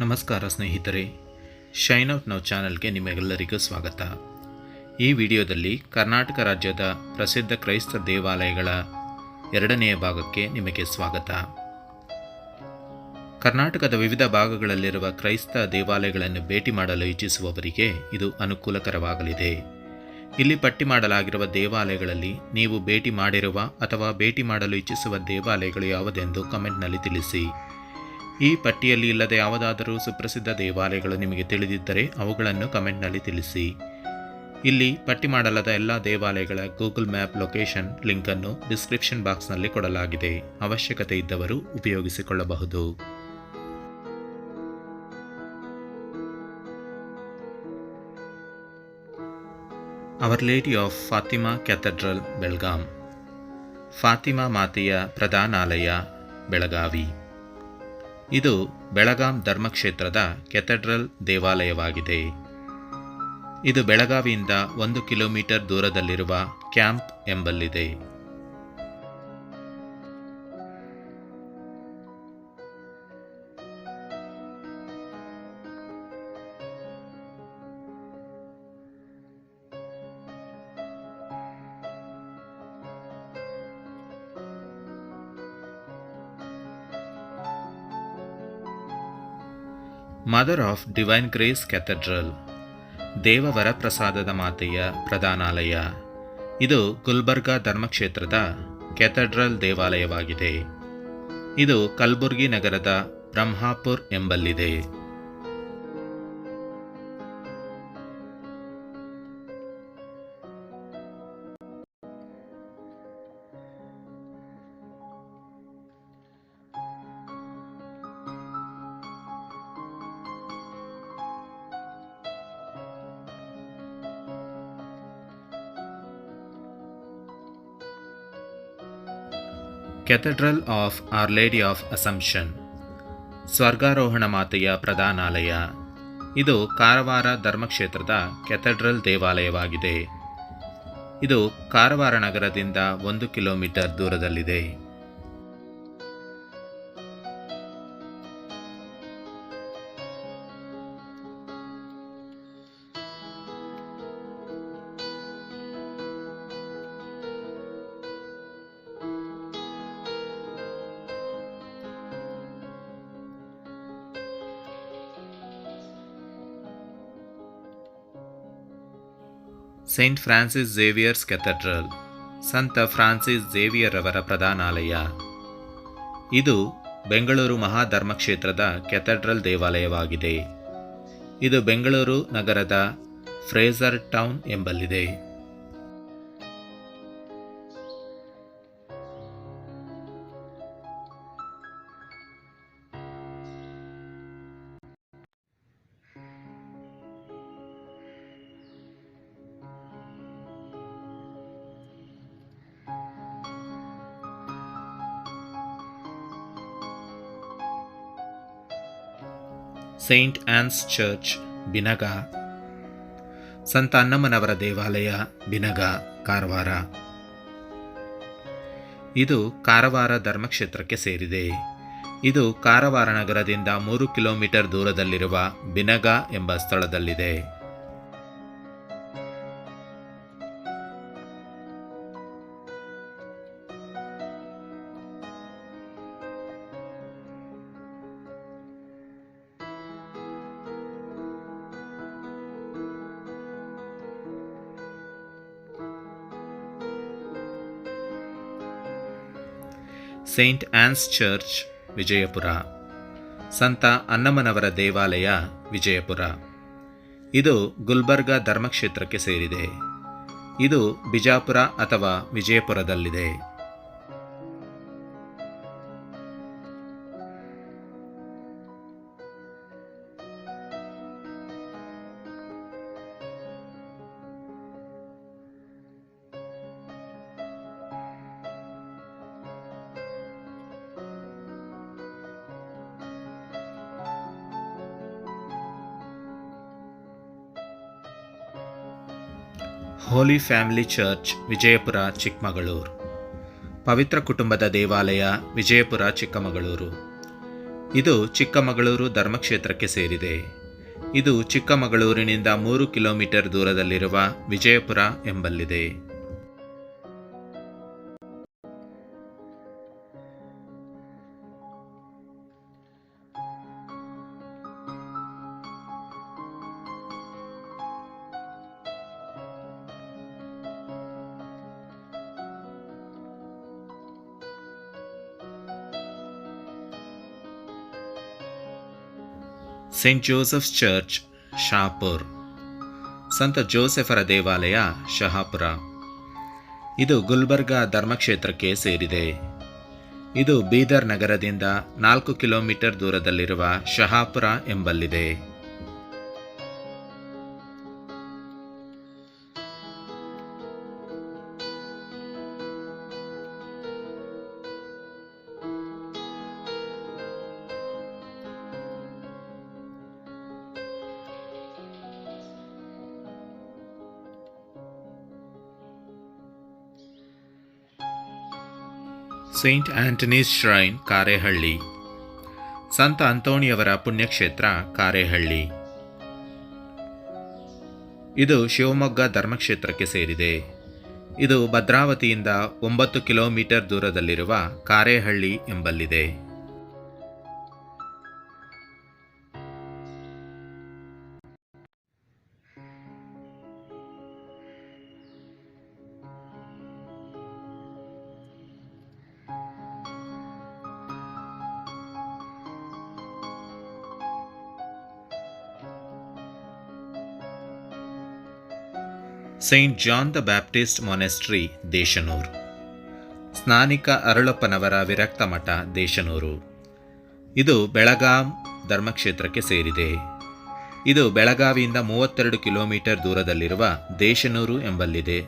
ನಮಸ್ಕಾರ ಸ್ನೇಹಿತರೆ, shine out now ಚಾನಲ್ಗೆ ನಿಮಗೆಲ್ಲರಿಗೂ ಸ್ವಾಗತ. ಈ ವಿಡಿಯೋದಲ್ಲಿ ಕರ್ನಾಟಕ ರಾಜ್ಯದ ಪ್ರಸಿದ್ಧ ಕ್ರೈಸ್ತ ದೇವಾಲಯಗಳ ಎರಡನೆಯ ಭಾಗಕ್ಕೆ ನಿಮಗೆ ಸ್ವಾಗತ. ಕರ್ನಾಟಕದ ವಿವಿಧ ಭಾಗಗಳಲ್ಲಿರುವ ಕ್ರೈಸ್ತ ದೇವಾಲಯಗಳನ್ನು ಭೇಟಿ ಮಾಡಲು ಇಚ್ಛಿಸುವವರಿಗೆ ಇದು ಅನುಕೂಲಕರವಾಗಲಿದೆ. ಇಲ್ಲಿ ಪಟ್ಟಿ ಮಾಡಲಾಗಿರುವ ದೇವಾಲಯಗಳಲ್ಲಿ ನೀವು ಭೇಟಿ ಮಾಡಿರುವ ಅಥವಾ ಭೇಟಿ ಮಾಡಲು ಇಚ್ಛಿಸುವ ದೇವಾಲಯಗಳು ಯಾವುದೆಂದು ಕಮೆಂಟ್ನಲ್ಲಿ ತಿಳಿಸಿ. ಈ ಪಟ್ಟಿಯಲ್ಲಿ ಇಲ್ಲದೆ ಯಾವುದಾದರೂ ಸುಪ್ರಸಿದ್ಧ ದೇವಾಲಯಗಳು ನಿಮಗೆ ತಿಳಿದಿದ್ದರೆ ಅವುಗಳನ್ನು ಕಮೆಂಟ್ನಲ್ಲಿ ತಿಳಿಸಿ. ಇಲ್ಲಿ ಪಟ್ಟಿ ಮಾಡಲಾದ ಎಲ್ಲ ದೇವಾಲಯಗಳ ಗೂಗಲ್ ಮ್ಯಾಪ್ ಲೊಕೇಶನ್ ಲಿಂಕನ್ನು ಡಿಸ್ಕ್ರಿಪ್ಷನ್ ಬಾಕ್ಸ್ನಲ್ಲಿ ಕೊಡಲಾಗಿದೆ. ಅವಶ್ಯಕತೆ ಇದ್ದವರು ಉಪಯೋಗಿಸಿಕೊಳ್ಳಬಹುದು. Our lady of Fatima cathedral, Belgaum. Fatima ಮಾತೆಯ ಪ್ರಧಾನಾಲಯ, ಬೆಳಗಾವಿ. ಇದು ಬೆಳಗಾಂ ಧರ್ಮಕ್ಷೇತ್ರದ ಕ್ಯಾಥೆಡ್ರಲ್ ದೇವಾಲಯವಾಗಿದೆ. ಇದು ಬೆಳಗಾವಿಯಿಂದ 1 ಕಿಲೋಮೀಟರ್ ದೂರದಲ್ಲಿರುವ ಕ್ಯಾಂಪ್ ಎಂಬಲ್ಲಿದೆ. Mother of divine grace cathedral, ದೇವವರ ಪ್ರಸಾದದ ಮಾತೆಯ ಪ್ರಧಾನಾಲಯ. ಇದು ಗುಲ್ಬರ್ಗಾ ಧರ್ಮಕ್ಷೇತ್ರದ ಕ್ಯಾಥೆಡ್ರಲ್ ದೇವಾಲಯವಾಗಿದೆ. ಇದು ಕಲಬುರಗಿ ನಗರದ ಬ್ರಹ್ಮಾಪುರ್ ಎಂಬಲ್ಲಿದೆ. Cathedral of our lady of Assumption, ಸ್ವರ್ಗಾರೋಹಣ ಮಾತೆಯ ಪ್ರಧಾನಾಲಯ. ಇದು ಕಾರವಾರ ಧರ್ಮಕ್ಷೇತ್ರದ ಕ್ಯಾಥೆಡ್ರಲ್ ದೇವಾಲಯವಾಗಿದೆ. ಇದು ಕಾರವಾರ ನಗರದಿಂದ 1 ಕಿಲೋಮೀಟರ್ ದೂರದಲ್ಲಿದೆ. ಸೈಂಟ್ ಫ್ರಾನ್ಸಿಸ್ ಝೇವಿಯರ್ಸ್ ಕ್ಯಾಥೆಡ್ರಲ್, ಸಂತ ಫ್ರಾನ್ಸಿಸ್ ಝೇವಿಯರ್ ಅವರ ಪ್ರಧಾನಾಲಯ. ಇದು ಬೆಂಗಳೂರು ಮಹಾಧರ್ಮಕ್ಷೇತ್ರದ ಕ್ಯಾಥೆಡ್ರಲ್ ದೇವಾಲಯವಾಗಿದೆ. ಇದು ಬೆಂಗಳೂರು ನಗರದ ಫ್ರೇಸರ್ ಟೌನ್ ಎಂಬಲ್ಲಿದೆ. Saint Ann's church, Binaga. ಸಂತ ಅನ್ನಮ್ಮನವರ ದೇವಾಲಯ, ಬಿನಗ, ಕಾರವಾರ. ಇದು ಕಾರವಾರ ಧರ್ಮಕ್ಷೇತ್ರಕ್ಕೆ ಸೇರಿದೆ. ಇದು ಕಾರವಾರ ನಗರದಿಂದ 3 ಕಿಲೋಮೀಟರ್ ದೂರದಲ್ಲಿರುವ ಬಿನಗ ಎಂಬ ಸ್ಥಳದಲ್ಲಿದೆ. Saint Ann's church, Vijayapura. ಸಂತ ಅನ್ನಮ್ಮನವರ ದೇವಾಲಯ, ವಿಜಯಪುರ. ಇದು ಗುಲ್ಬರ್ಗಾ ಧರ್ಮಕ್ಷೇತ್ರಕ್ಕೆ ಸೇರಿದೆ. ಇದು ಬಿಜಾಪುರ ಅಥವಾ ವಿಜಯಪುರದಲ್ಲಿದೆ. Holy family church, Vijayapura, Chikkamagaluru. ಪವಿತ್ರ ಕುಟುಂಬದ ದೇವಾಲಯ, ವಿಜಯಪುರ, ಚಿಕ್ಕಮಗಳೂರು. ಇದು ಚಿಕ್ಕಮಗಳೂರು ಧರ್ಮಕ್ಷೇತ್ರಕ್ಕೆ ಸೇರಿದೆ. ಇದು ಚಿಕ್ಕಮಗಳೂರಿನಿಂದ 3 ಕಿಲೋಮೀಟರ್ ದೂರದಲ್ಲಿರುವ ವಿಜಯಪುರ ಎಂಬಲ್ಲಿದೆ. Saint Joseph's church, Shahapur. ಸಂತ ಜೋಸೆಫರ ದೇವಾಲಯ, ಶಹಾಪುರ. ಇದು ಗುಲ್ಬರ್ಗಾ ಧರ್ಮಕ್ಷೇತ್ರಕ್ಕೆ ಸೇರಿದೆ. ಇದು ಬೀದರ್ ನಗರದಿಂದ 4 ಕಿಲೋಮೀಟರ್ ದೂರದಲ್ಲಿರುವ ಶಹಾಪುರ ಎಂಬಲ್ಲಿದೆ. Saint Anthony's shrine, Karehalli. ಸಂತ ಅಂತೋಣಿಯವರ ಪುಣ್ಯಕ್ಷೇತ್ರ, ಕಾರೇಹಳ್ಳಿ. ಇದು ಶಿವಮೊಗ್ಗ ಧರ್ಮಕ್ಷೇತ್ರಕ್ಕೆ ಸೇರಿದೆ. ಇದು ಭದ್ರಾವತಿಯಿಂದ 9 ಕಿಲೋಮೀಟರ್ ದೂರದಲ್ಲಿರುವ ಕಾರೇಹಳ್ಳಿ ಎಂಬಲ್ಲಿದೆ. Saint John the Baptist monastery, Deshanur. ಸ್ನಾನಿಕ ಅರಳಪ್ಪನವರ ವಿರಕ್ತ ಮಠ, ದೇಶನೂರು. ಇದು ಬೆಳಗಾಂ ಧರ್ಮಕ್ಷೇತ್ರಕ್ಕೆ ಸೇರಿದೆ. ಇದು ಬೆಳಗಾವಿಯಿಂದ 32 ಕಿಲೋಮೀಟರ್ ದೂರದಲ್ಲಿರುವ ದೇಶನೂರು ಎಂಬಲ್ಲಿದೆ.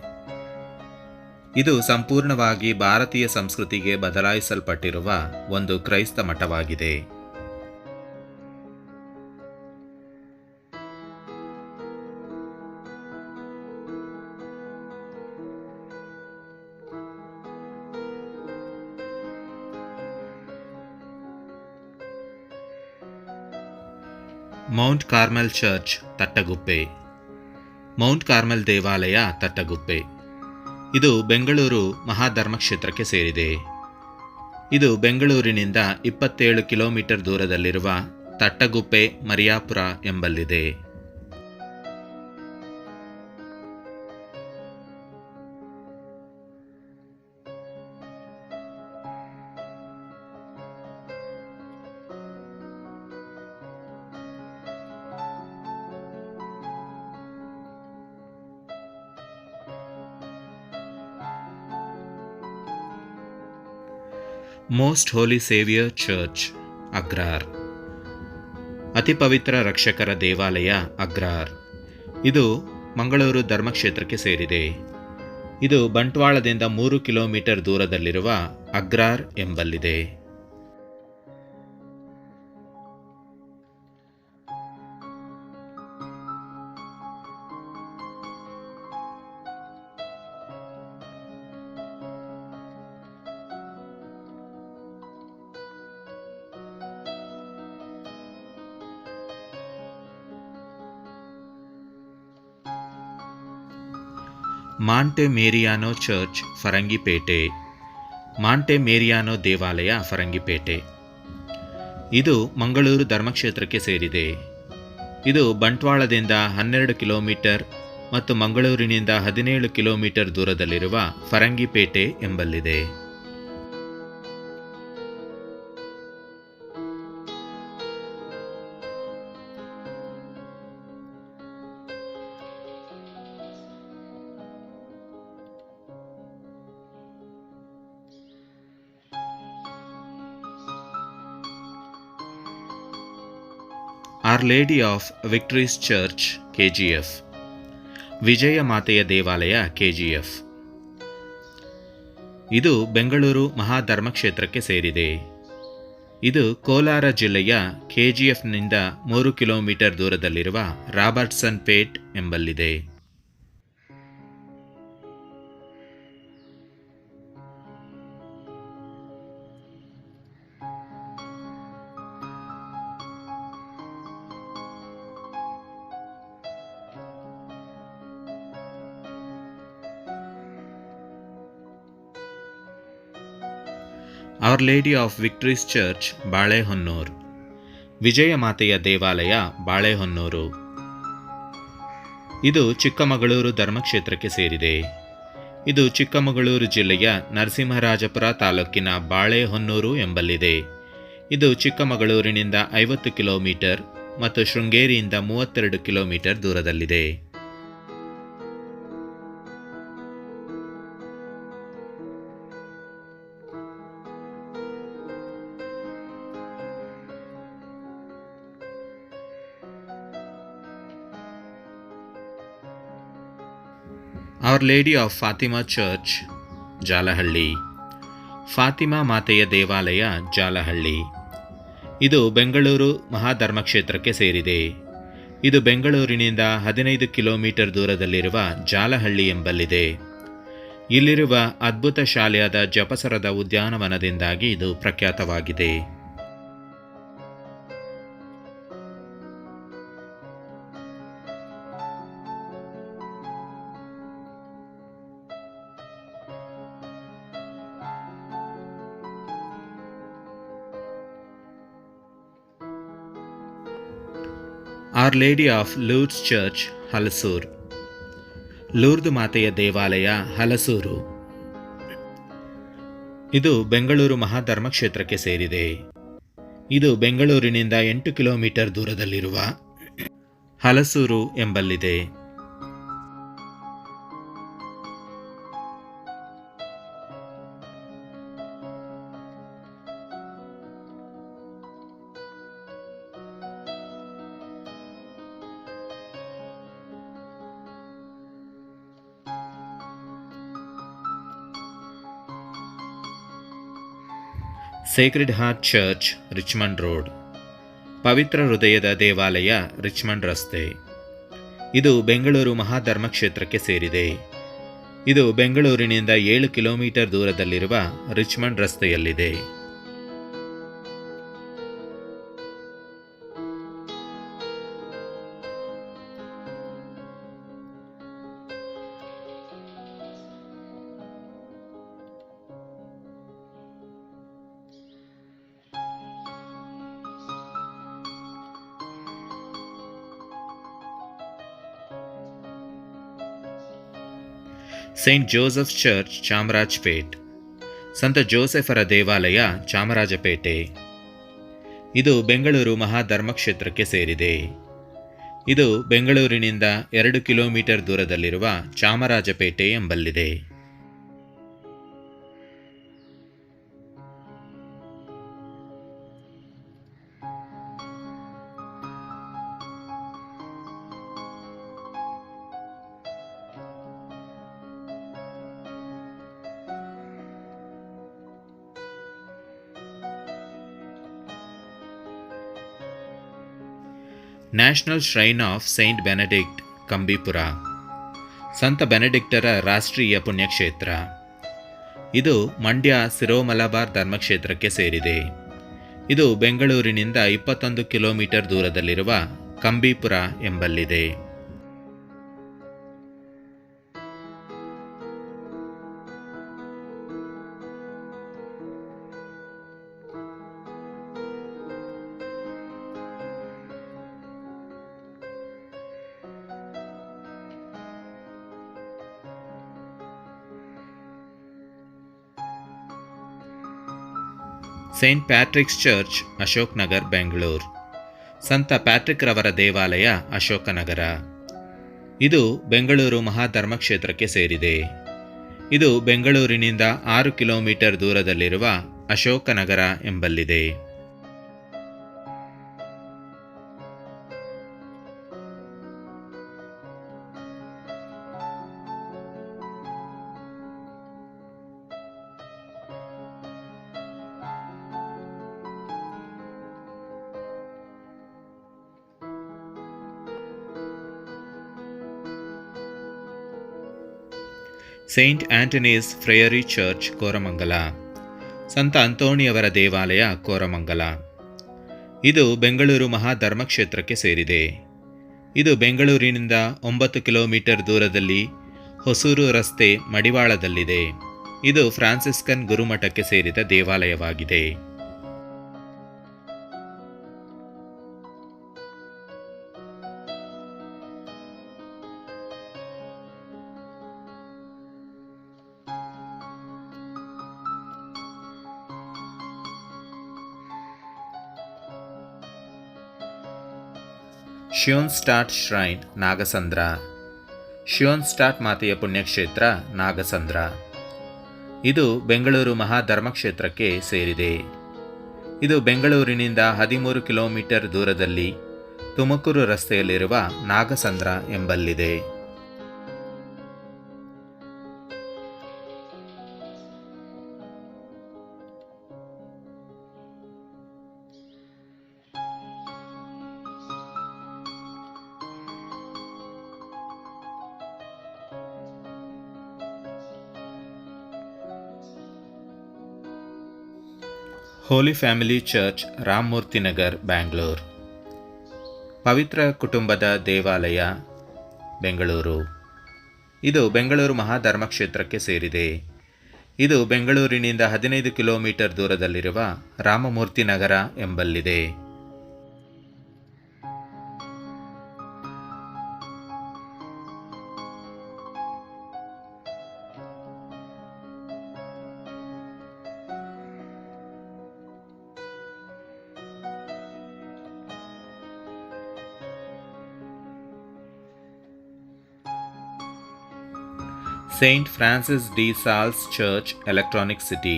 ಇದು ಸಂಪೂರ್ಣವಾಗಿ ಭಾರತೀಯ ಸಂಸ್ಕೃತಿಗೆ ಬದಲಾಯಿಸಲ್ಪಟ್ಟಿರುವ ಒಂದು ಕ್ರೈಸ್ತ ಮಠವಾಗಿದೆ. Mount Carmel church, Tattaguppe. Mount Carmel ದೇವಾಲಯ, ತಟ್ಟಗುಪ್ಪೆ. ಇದು ಬೆಂಗಳೂರು ಮಹಾಧರ್ಮಕ್ಷೇತ್ರಕ್ಕೆ ಸೇರಿದೆ. ಇದು ಬೆಂಗಳೂರಿನಿಂದ 27 ಕಿಲೋಮೀಟರ್ ದೂರದಲ್ಲಿರುವ ತಟ್ಟಗುಪ್ಪೆ ಮರಿಯಾಪುರ ಎಂಬಲ್ಲಿದೆ. Most holy saviour church, Agrar. ಅತಿ ಪವಿತ್ರ ರಕ್ಷಕರ ದೇವಾಲಯ, ಅಗ್ರಾರ್. ಇದು ಮಂಗಳೂರು ಧರ್ಮಕ್ಷೇತ್ರಕ್ಕೆ ಸೇರಿದೆ. ಇದು ಬಂಟ್ವಾಳದಿಂದ 3 ಕಿಲೋಮೀಟರ್ ದೂರದಲ್ಲಿರುವ ಅಗ್ರಾರ್ ಎಂಬಲ್ಲಿದೆ. Monte Mariano church, Farangipete. Monte Mariano ದೇವಾಲಯ, ಫರಂಗಿಪೇಟೆ. ಇದು ಮಂಗಳೂರು ಧರ್ಮಕ್ಷೇತ್ರಕ್ಕೆ ಸೇರಿದೆ. ಇದು ಬಂಟ್ವಾಳದಿಂದ 12 ಕಿಲೋಮೀಟರ್ ಮತ್ತು ಮಂಗಳೂರಿನಿಂದ 17 ಕಿಲೋಮೀಟರ್ ದೂರದಲ್ಲಿರುವ ಫರಂಗಿಪೇಟೆ ಎಂಬಲ್ಲಿದೆ. Our lady of victories church, KGF. ವಿಜಯ ಮಾತೆಯ ದೇವಾಲಯ, KGF. ಇದು ಬೆಂಗಳೂರು ಮಹಾಧರ್ಮಕ್ಷೇತ್ರಕ್ಕೆ ಸೇರಿದೆ. ಇದು ಕೋಲಾರ ಜಿಲ್ಲೆಯ KGFನಿಂದ 3 ಕಿಲೋಮೀಟರ್ ದೂರದಲ್ಲಿರುವ ರಾಬರ್ಟ್ಸನ್ ಪೇಟ್ ಎಂಬಲ್ಲಿದೆ. Our lady of victories church, Balehonnur. ವಿಜಯ ಮಾತೆಯ ದೇವಾಲಯ, ಬಾಳೆಹೊನ್ನೂರು. ಇದು ಚಿಕ್ಕಮಗಳೂರು ಧರ್ಮಕ್ಷೇತ್ರಕ್ಕೆ ಸೇರಿದೆ. ಇದು ಚಿಕ್ಕಮಗಳೂರು ಜಿಲ್ಲೆಯ ನರಸಿಂಹರಾಜಪುರ ತಾಲೂಕಿನ ಬಾಳೆಹೊನ್ನೂರು ಎಂಬಲ್ಲಿದೆ. ಇದು ಚಿಕ್ಕಮಗಳೂರಿನಿಂದ 50 ಕಿಲೋಮೀಟರ್ ಮತ್ತು ಶೃಂಗೇರಿಯಿಂದ 32 ಕಿಲೋಮೀಟರ್ ದೂರದಲ್ಲಿದೆ. Our lady of Fatima church, Jalahalli. Fatima ಮಾತೆಯ ದೇವಾಲಯ, ಜಾಲಹಳ್ಳಿ. ಇದು ಬೆಂಗಳೂರು ಮಹಾಧರ್ಮಕ್ಷೇತ್ರಕ್ಕೆ ಸೇರಿದೆ. ಇದು ಬೆಂಗಳೂರಿನಿಂದ 15 ಕಿಲೋಮೀಟರ್ ದೂರದಲ್ಲಿರುವ ಜಾಲಹಳ್ಳಿ ಎಂಬಲ್ಲಿದೆ. ಇಲ್ಲಿರುವ ಅದ್ಭುತ ಶಾಲೆಯಾದ ಜಪಸರದ ಉದ್ಯಾನವನದಿಂದಾಗಿ ಇದು ಪ್ರಖ್ಯಾತವಾಗಿದೆ. Our lady of Lourdes church, Halasuru. ಲೂರ್ದು ಮಾತೆಯ ದೇವಾಲಯ, ಹಲಸೂರು. ಇದು ಬೆಂಗಳೂರು ಮಹಾಧರ್ಮಕ್ಷೇತ್ರಕ್ಕೆ ಸೇರಿದೆ. ಇದು ಬೆಂಗಳೂರಿನಿಂದ 8 ಕಿಲೋಮೀಟರ್ ದೂರದಲ್ಲಿರುವ ಹಲಸೂರು ಎಂಬಲ್ಲಿದೆ. Sacred heart church, Richmond road. ಪವಿತ್ರ ಹೃದಯದ ದೇವಾಲಯ, ರಿಚ್ಮಂಡ್ ರಸ್ತೆ. ಇದು ಬೆಂಗಳೂರು ಮಹಾಧರ್ಮಕ್ಷೇತ್ರಕ್ಕೆ ಸೇರಿದೆ. ಇದು ಬೆಂಗಳೂರಿನಿಂದ 7 ಕಿಲೋಮೀಟರ್ ದೂರದಲ್ಲಿರುವ ರಿಚ್ಮಂಡ್ ರಸ್ತೆಯಲ್ಲಿದೆ. Saint Joseph church, Chamarajpet. ಸಂತ ಜೋಸೆಫರ ದೇವಾಲಯ, ಚಾಮರಾಜಪೇಟೆ. ಇದು ಬೆಂಗಳೂರು ಮಹಾಧರ್ಮಕ್ಷೇತ್ರಕ್ಕೆ ಸೇರಿದೆ. ಇದು ಬೆಂಗಳೂರಿನಿಂದ 2 ಕಿಲೋಮೀಟರ್ ದೂರದಲ್ಲಿರುವ ಚಾಮರಾಜಪೇಟೆ ಎಂಬಲ್ಲಿದೆ. National shrine of saint Benedict, Kambipura. ಸಂತ ಬೆನೆಡಿಕ್ಟರ ರಾಷ್ಟ್ರೀಯ ಪುಣ್ಯಕ್ಷೇತ್ರ. ಇದು ಮಂಡ್ಯ ಸಿರೋ ಮಲಬಾರ್ ಧರ್ಮಕ್ಷೇತ್ರಕ್ಕೆ ಸೇರಿದೆ. ಇದು ಬೆಂಗಳೂರಿನಿಂದ 21 ಕಿಲೋಮೀಟರ್ ದೂರದಲ್ಲಿರುವ ಕಂಬಿಪುರ ಎಂಬಲ್ಲಿದೆ. Saint Patrick's church, Ashok Nagar, Bengaluru. ಸಂತ ಪ್ಯಾಟ್ರಿಕ್ ರವರ ದೇವಾಲಯ, ಅಶೋಕನಗರ. ಇದು ಬೆಂಗಳೂರು ಮಹಾಧರ್ಮಕ್ಷೇತ್ರಕ್ಕೆ ಸೇರಿದೆ. ಇದು ಬೆಂಗಳೂರಿನಿಂದ 6 ಕಿಲೋಮೀಟರ್ ದೂರದಲ್ಲಿರುವ ಅಶೋಕನಗರ ಎಂಬಲ್ಲಿದೆ. Saint Anthony's friary church, Koramangala. ಸಂತ ಅಂತೋಣಿಯವರ ದೇವಾಲಯ, ಕೋರಮಂಗಲ. ಇದು ಬೆಂಗಳೂರು ಮಹಾಧರ್ಮಕ್ಷೇತ್ರಕ್ಕೆ ಸೇರಿದೆ. ಇದು ಬೆಂಗಳೂರಿನಿಂದ 9 ಕಿಲೋಮೀಟರ್ ದೂರದಲ್ಲಿ ಹೊಸೂರು ರಸ್ತೆ, ಮಡಿವಾಳದಲ್ಲಿದೆ. ಇದು ಫ್ರಾನ್ಸಿಸ್ಕನ್ ಗುರುಮಠಕ್ಕೆ ಸೇರಿದ ದೇವಾಲಯವಾಗಿದೆ. ಶಿಯೋನ್ಸ್ಟಾಟ್ ಶ್ರೈನ್ ನಾಗಸಂದ್ರ. ಶಿಯೋನ್ಸ್ಟಾಟ್ ಮಾತೆಯ ಪುಣ್ಯಕ್ಷೇತ್ರ ನಾಗಸಂದ್ರ. ಇದು ಬೆಂಗಳೂರು ಮಹಾಧರ್ಮಕ್ಷೇತ್ರಕ್ಕೆ ಸೇರಿದೆ. ಇದು ಬೆಂಗಳೂರಿನಿಂದ 13 ಕಿಲೋಮೀಟರ್ ದೂರದಲ್ಲಿ ತುಮಕೂರು ರಸ್ತೆಯಲ್ಲಿರುವ ನಾಗಸಂದ್ರ ಎಂಬಲ್ಲಿದೆ. Holy family church, Ramamurthy Nagar, Bangalore. ಪವಿತ್ರ ಕುಟುಂಬದ ದೇವಾಲಯ, ಬೆಂಗಳೂರು. ಇದು ಬೆಂಗಳೂರು ಮಹಾಧರ್ಮಕ್ಷೇತ್ರಕ್ಕೆ ಸೇರಿದೆ. ಇದು ಬೆಂಗಳೂರಿನಿಂದ 15 ಕಿಲೋಮೀಟರ್ ದೂರದಲ್ಲಿರುವ ರಾಮಮೂರ್ತಿ ನಗರ ಎಂಬಲ್ಲಿದೆ. Saint Francis de Sales church, electronic city.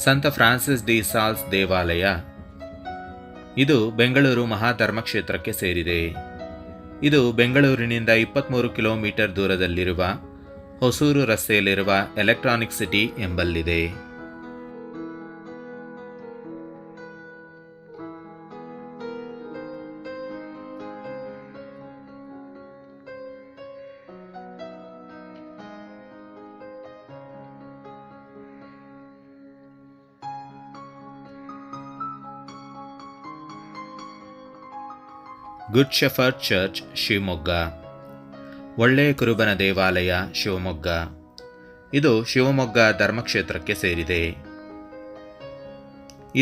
ಸಂತ ಫ್ರಾನ್ಸಿಸ್ ಡಿ ಸಾಲ್ಸ್ ದೇವಾಲಯ. ಇದು ಬೆಂಗಳೂರು ಮಹಾಧರ್ಮಕ್ಷೇತ್ರಕ್ಕೆ ಸೇರಿದೆ. ಇದು ಬೆಂಗಳೂರಿನಿಂದ 23 ಕಿಲೋಮೀಟರ್ ದೂರದಲ್ಲಿರುವ ಹೊಸೂರು ರಸ್ತೆಯಲ್ಲಿರುವ ಎಲೆಕ್ಟ್ರಾನಿಕ್ ಸಿಟಿ ಎಂಬಲ್ಲಿದೆ. Good shepherd church, Shivamogga. ಒಳ್ಳೆಯ ಕುರುಬನ ದೇವಾಲಯ, ಶಿವಮೊಗ್ಗ. ಇದು ಶಿವಮೊಗ್ಗ ಧರ್ಮಕ್ಷೇತ್ರಕ್ಕೆ ಸೇರಿದೆ.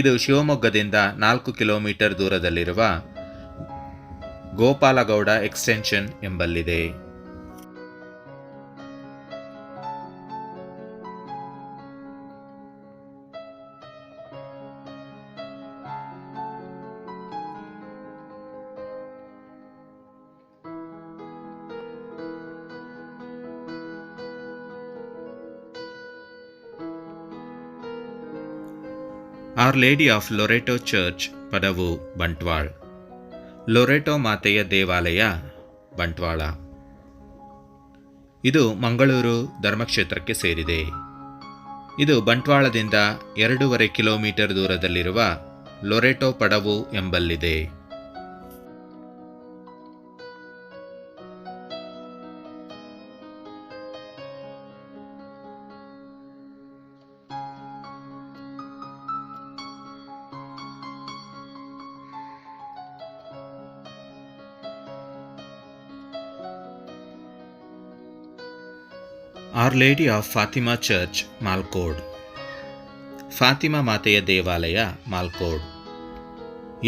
ಇದು ಶಿವಮೊಗ್ಗದಿಂದ 4 ಕಿಲೋಮೀಟರ್ ದೂರದಲ್ಲಿರುವ ಗೋಪಾಲಗೌಡ ಎಕ್ಸ್ಟೆನ್ಷನ್ ಎಂಬಲ್ಲಿದೆ. Our lady of Loreto church, Padavu, Bantwal. Loreto ಮಾತೆಯ ದೇವಾಲಯ, ಬಂಟ್ವಾಳ. ಇದು ಮಂಗಳೂರು ಧರ್ಮಕ್ಷೇತ್ರಕ್ಕೆ ಸೇರಿದೆ. ಇದು ಬಂಟ್ವಾಳದಿಂದ 2.5 ಕಿಲೋಮೀಟರ್ ದೂರದಲ್ಲಿರುವ ಲೊರೆಟೋ ಪಡವು ಎಂಬಲ್ಲಿದೆ. Our lady of Fatima church, Malkod. Fatima ಮಾತೆಯ ದೇವಾಲಯ, ಮಾಲ್ಕೋಡ್.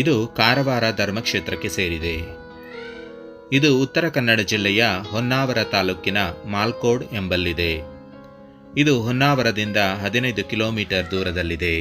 ಇದು ಕಾರವಾರ ಧರ್ಮಕ್ಷೇತ್ರಕ್ಕೆ ಸೇರಿದೆ. ಇದು ಉತ್ತರ ಕನ್ನಡ ಜಿಲ್ಲೆಯ ಹೊನ್ನಾವರ ತಾಲೂಕಿನ ಮಾಲ್ಕೋಡ್ ಎಂಬಲ್ಲಿದೆ. ಇದು ಹೊನ್ನಾವರದಿಂದ 15 ಕಿಲೋಮೀಟರ್ ದೂರದಲ್ಲಿದೆ.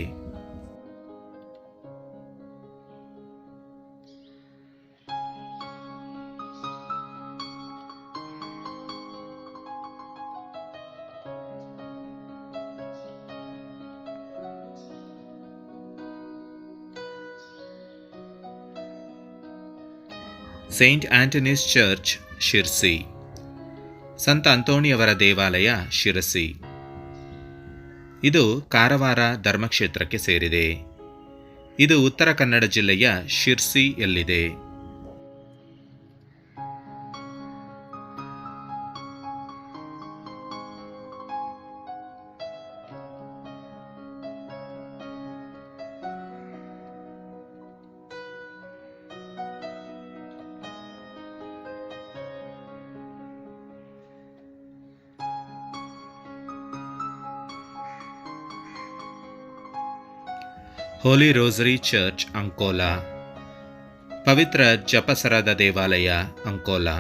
Saint Anthony's church, Sirsi. ಸಂತ ಅಂತೋಣಿಯವರ ದೇವಾಲಯ, ಶಿರಸಿ. ಇದು ಕಾರವಾರ ಧರ್ಮಕ್ಷೇತ್ರಕ್ಕೆ ಸೇರಿದೆ. ಇದು ಉತ್ತರ ಕನ್ನಡ ಜಿಲ್ಲೆಯ ಶಿರ್ಸಿಯಲ್ಲಿದೆ. ಹೋಲಿ ರೋಸರಿ ಚರ್ಚ್ ಅಂಕೋಲಾ, ಪವಿತ್ರ ಜಪಸರದ ದೇವಾಲಯ ಅಂಕೋಲಾ.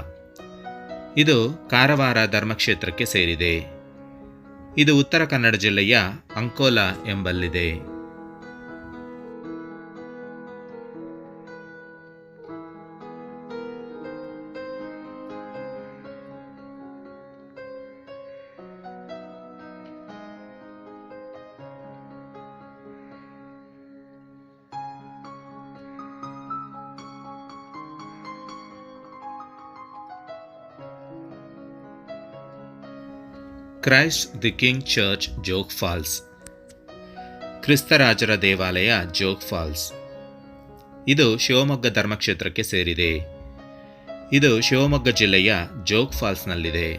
ಇದು ಕಾರವಾರ ಧರ್ಮಕ್ಷೇತ್ರಕ್ಕೆ ಸೇರಿದೆ. ಇದು ಉತ್ತರ ಕನ್ನಡ ಜಿಲ್ಲೆಯ ಅಂಕೋಲಾ ಎಂಬಲ್ಲಿದೆ. Christ the king church Jog falls, ಕ್ರಿಸ್ತರಾಜರ ದೇವಾಲಯ ಜೋಗ್ ಫಾಲ್ಸ್. ಇದು ಶಿವಮೊಗ್ಗ ಧರ್ಮಕ್ಷೇತ್ರಕ್ಕೆ ಸೇರಿದೆ. ಇದು ಶಿವಮೊಗ್ಗ ಜಿಲ್ಲೆಯ ಜೋಗ್ ಫಾಲ್ಸ್ನಲ್ಲಿದೆ.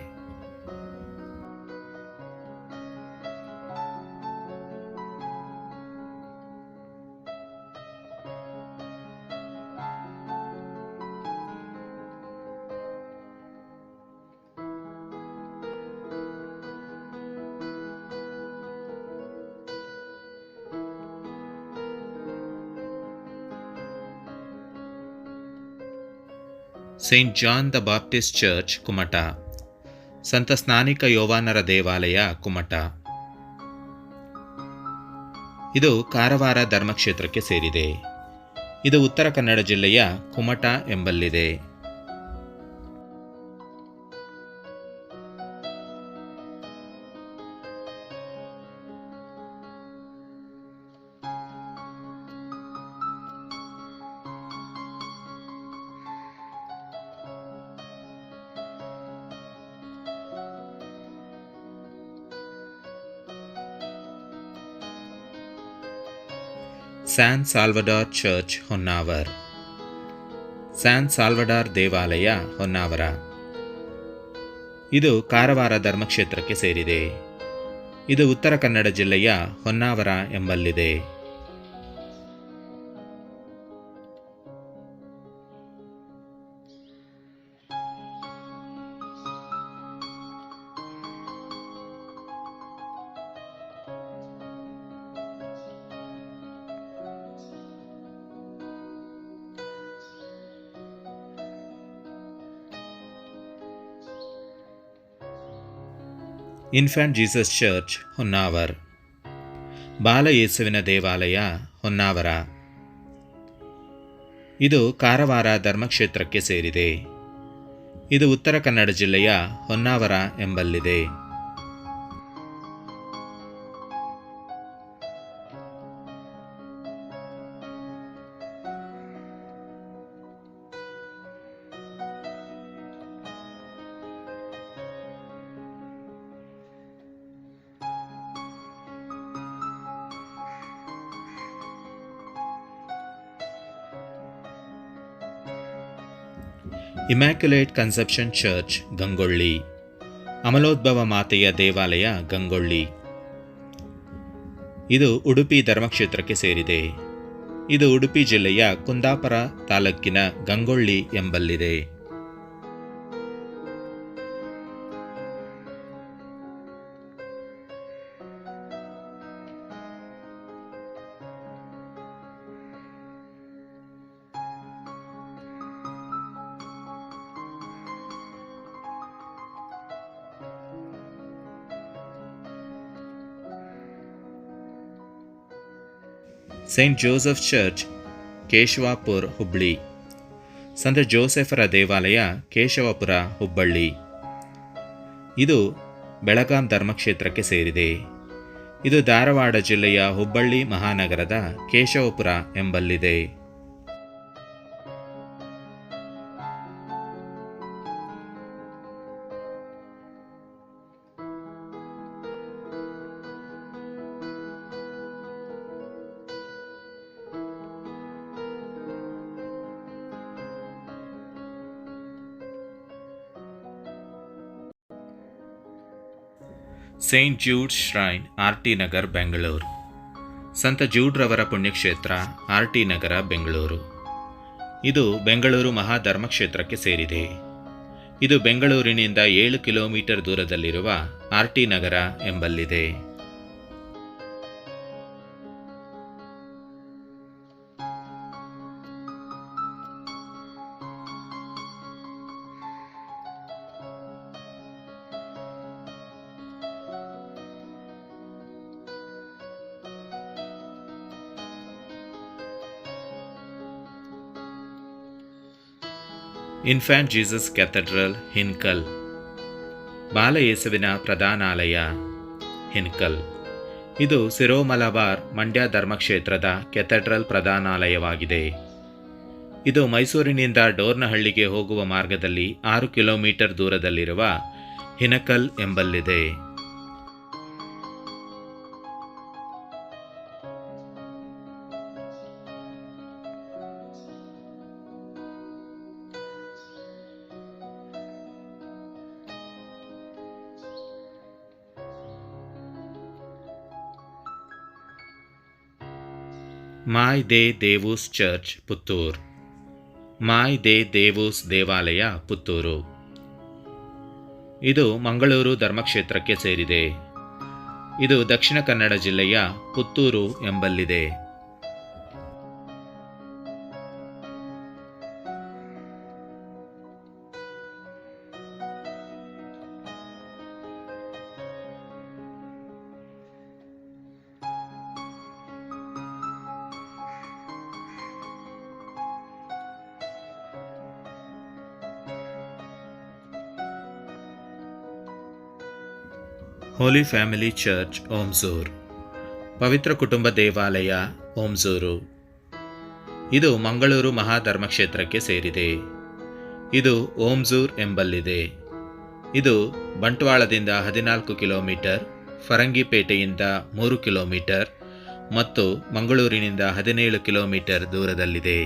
Saint John the Baptist church Kumta, ಸಂತ ಸ್ನಾನಿಕ ಯೋವಾನರ ದೇವಾಲಯ ಕುಮಟಾ. ಇದು ಕಾರವಾರ ಧರ್ಮಕ್ಷೇತ್ರಕ್ಕೆ ಸೇರಿದೆ. ಇದು ಉತ್ತರ ಕನ್ನಡ ಜಿಲ್ಲೆಯ ಕುಮಟಾ ಎಂಬಲ್ಲಿದೆ. San Salvador church Honnavar, San Salvador ದೇವಾಲಯ ಹೊನ್ನಾವರ. ಇದು ಕಾರವಾರ ಧರ್ಮಕ್ಷೇತ್ರಕ್ಕೆ ಸೇರಿದೆ. ಇದು ಉತ್ತರ ಕನ್ನಡ ಜಿಲ್ಲೆಯ ಹೊನ್ನಾವರ ಎಂಬಲ್ಲಿದೆ. ಇನ್ಫ್ಯಾಂಟ್ ಜೀಸಸ್ ಚರ್ಚ್ ಹೊನ್ನಾವರ್, ಬಾಲಯೇಸುವಿನ ದೇವಾಲಯ ಹೊನ್ನಾವರ. ಇದು ಕಾರವಾರ ಧರ್ಮಕ್ಷೇತ್ರಕ್ಕೆ ಸೇರಿದೆ. ಇದು ಉತ್ತರ ಕನ್ನಡ ಜಿಲ್ಲೆಯ ಹೊನ್ನಾವರ ಎಂಬಲ್ಲಿದೆ. ಇಮ್ಯಾಕ್ಯುಲೇಟ್ ಕನ್ಸೆಪ್ಷನ್ ಚರ್ಚ್ ಗಂಗೊಳ್ಳಿ, ಅಮಲೋದ್ಭವ ಮಾತೆಯ ದೇವಾಲಯ ಗಂಗೊಳ್ಳಿ. ಇದು ಉಡುಪಿ ಧರ್ಮಕ್ಷೇತ್ರಕ್ಕೆ ಸೇರಿದೆ. ಇದು ಉಡುಪಿ ಜಿಲ್ಲೆಯ ಕುಂದಾಪುರ ತಾಲೂಕಿನ ಗಂಗೊಳ್ಳಿ ಎಂಬಲ್ಲಿದೆ. Saint Joseph church Keshavapura Hubballi, ಸಂತ ಜೋಸೆಫರ ದೇವಾಲಯ ಕೇಶವಪುರ ಹುಬ್ಬಳ್ಳಿ. ಇದು ಬೆಳಗಾಂ ಧರ್ಮಕ್ಷೇತ್ರಕ್ಕೆ ಸೇರಿದೆ. ಇದು ಧಾರವಾಡ ಜಿಲ್ಲೆಯ ಹುಬ್ಬಳ್ಳಿ ಮಹಾನಗರದ ಕೇಶವಪುರ ಎಂಬಲ್ಲಿದೆ. Saint Jude shrine RT. Nagar Bengaluru, ಸಂತ ಜೂಡ್ರವರ ಪುಣ್ಯಕ್ಷೇತ್ರ ಆರ್.ಟಿ. ನಗರ ಬೆಂಗಳೂರು. ಇದು ಬೆಂಗಳೂರು ಮಹಾಧರ್ಮಕ್ಷೇತ್ರಕ್ಕೆ ಸೇರಿದೆ. ಇದು ಬೆಂಗಳೂರಿನಿಂದ 7 ಕಿಲೋಮೀಟರ್ ದೂರದಲ್ಲಿರುವ ಆರ್.ಟಿ. ನಗರ ಎಂಬಲ್ಲಿದೆ. Infant Jesus cathedral Hinkal. ಬಾಲಯೇಸುವಿನ ಪ್ರಧಾನಾಲಯ ಹಿನ್ಕಲ್. ಇದು ಸಿರೋ ಮಲಬಾರ್ ಮಂಡ್ಯ ಧರ್ಮಕ್ಷೇತ್ರದ ಕೆಥೆಡ್ರಲ್ ಪ್ರಧಾನಾಲಯವಾಗಿದೆ. ಇದು ಮೈಸೂರಿನಿಂದ ಡೋರ್ನಹಳ್ಳಿಗೆ ಹೋಗುವ ಮಾರ್ಗದಲ್ಲಿ 6 ಕಿಲೋಮೀಟರ್ ದೂರದಲ್ಲಿರುವ ಹಿನಕಲ್ ಎಂಬಲ್ಲಿದೆ. ಮಾಯ್ ದೇ ದೇವೂಸ್ ಚರ್ಚ್ ಪುತ್ತೂರ್. ಮಾಯ್ ದೇ ದೇವೂಸ್ ದೇವಾಲಯ ಪುತ್ತೂರು. ಇದು ಮಂಗಳೂರು ಧರ್ಮಕ್ಷೇತ್ರಕ್ಕೆ ಸೇರಿದೆ. ಇದು ದಕ್ಷಿಣ ಕನ್ನಡ ಜಿಲ್ಲೆಯ ಪುತ್ತೂರು ಎಂಬಲ್ಲಿದೆ. Holy family church Omzoor. ಪವಿತ್ರ ಕುಟುಂಬ ದೇವಾಲಯ ಓಂಝೂರು. ಇದು ಮಂಗಳೂರು ಮಹಾಧರ್ಮಕ್ಷೇತ್ರಕ್ಕೆ ಸೇರಿದೆ. ಇದು ಓಂಝೂರ್ ಎಂಬಲ್ಲಿದೆ. ಇದು ಬಂಟ್ವಾಳದಿಂದ 14 ಕಿಲೋಮೀಟರ್, ಫರಂಗಿಪೇಟೆಯಿಂದ 3 ಕಿಲೋಮೀಟರ್ ಮತ್ತು ಮಂಗಳೂರಿನಿಂದ 17 ಕಿಲೋಮೀಟರ್ ದೂರದಲ್ಲಿದೆ.